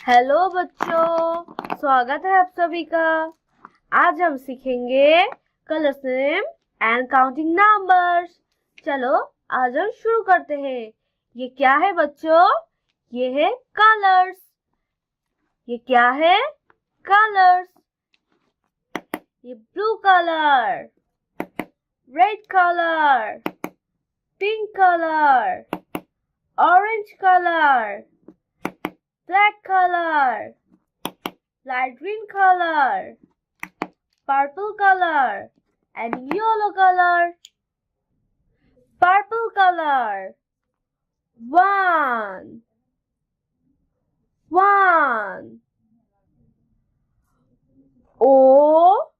Hello बच्चों, स्वागत है आप सभी का। आज हम सीखेंगे colours name and counting numbers. चलो आज हम शुरू करते हैं। ये क्या है बच्चों? ये है कलर्स। ये क्या है? कलर्स। ये blue colour, red colour, pink colour, orange colour, black color, light green color, purple color, and yellow color. Purple color. One. O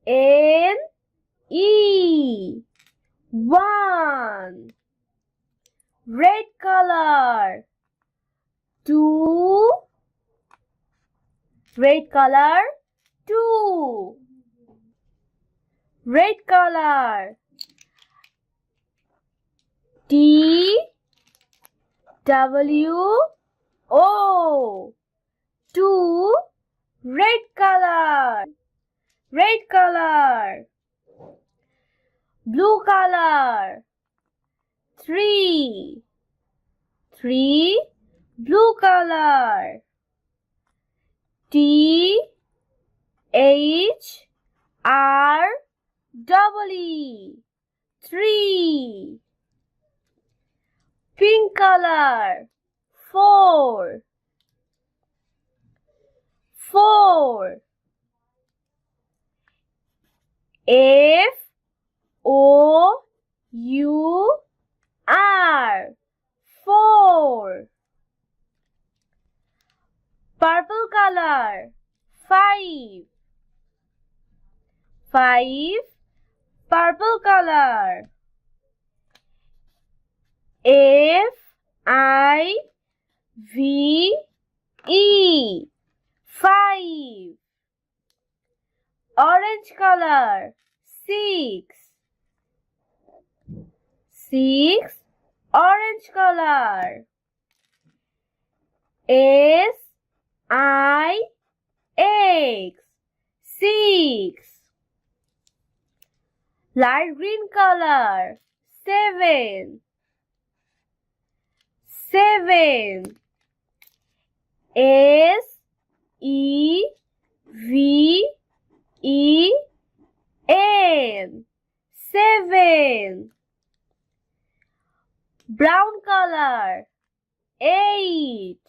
N E. One. Red color. Two. Red color. Two. Red color. T W O. Two. Red color. Red color. Blue color. Three. Blue color. T H R E. Three. Pink color. Four. F O U R. Four. Purple color. Five. Purple color. F I V E. Five. Orange color. Six. Orange color. S I X. Six. Light green color. Seven. S E V E N. Seven. Brown color. Eight.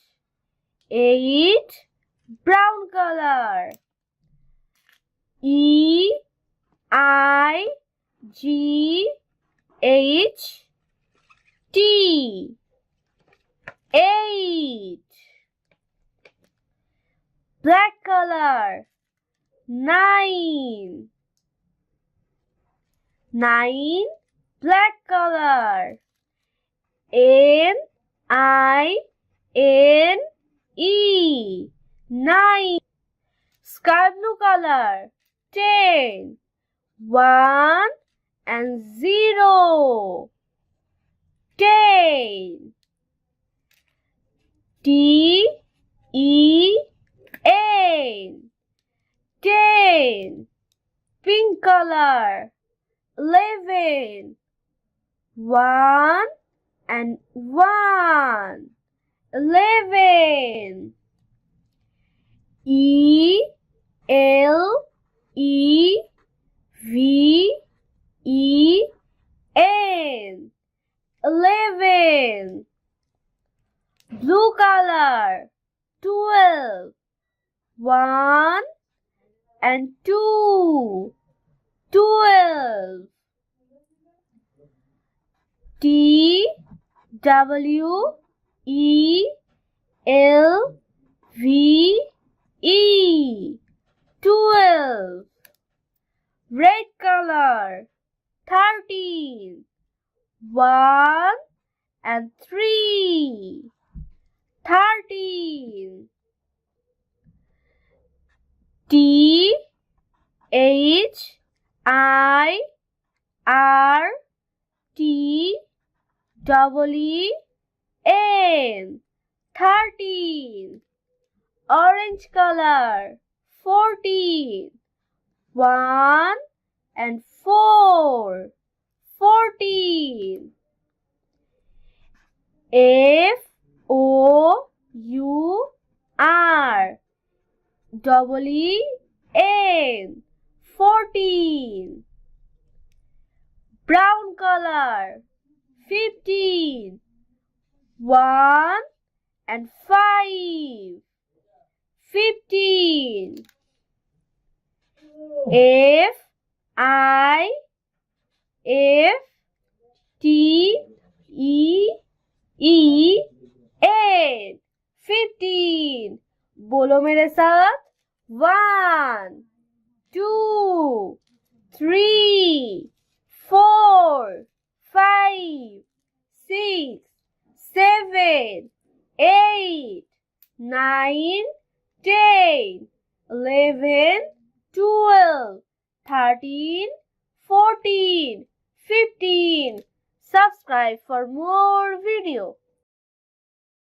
Brown color. E I G H T. Eight. Black color. Nine. Black color. N I N E. Nine. Sky blue color. 10. 1 and 0. 10. T E N. 10. Pink color. 11. 1 and 1. 11. E L E V E N. 11. Blue color. 12. 1 and 2. 12. T W E L V E. 12. Red color. 13. 1 and 3. 13. T H I R T E E N. 13. Orange color. 14. 1 and 4. 14. FOUR. EEN. 14. Brown color. 15. 1 and 5. 15. FIFTEEN. 15. बोलो मेरे साथ. 1 2 3 4 5 6 7 8 9 10 11 12 13 14 15. Subscribe for more video.